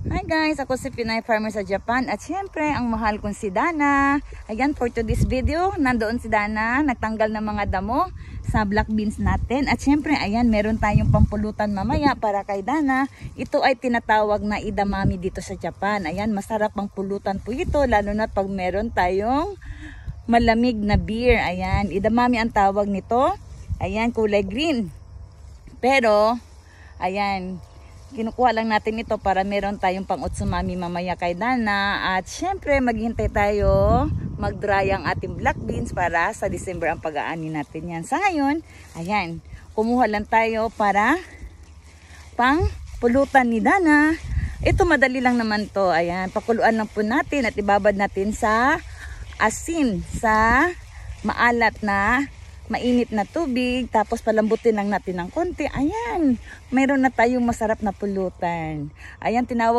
Hi guys, ako si Pinay Farmer sa Japan at syempre ang mahal kong si Dana. Ayan, for today's video, nandoon si Dana, nagtanggal ng mga damo sa black beans natin. At syempre, ayan, meron tayong pampulutan mamaya para kay Dana. Ito ay tinatawag na edamame dito sa Japan. Ayan, masarap ang pulutan po ito, lalo na pag meron tayong malamig na beer. Ayan, edamame ang tawag nito. Ayan, kulay green. Pero, ayan, kinukuha lang natin ito para meron tayong pang utsumami mamaya kay Dana. At syempre maghintay tayo mag-dry ang ating black beans para sa December ang pag-aani natin yan. Sa ngayon, ayan, kumuha lang tayo para pang pulutan ni Dana. Ito madali lang naman to. Ayan, pakuluan lang po natin at ibabad natin sa asin, sa maalat na mainit na tubig, tapos palambutin lang natin ng konti. Ayan, mayroon na tayong masarap na pulutan. Ayan, tinawag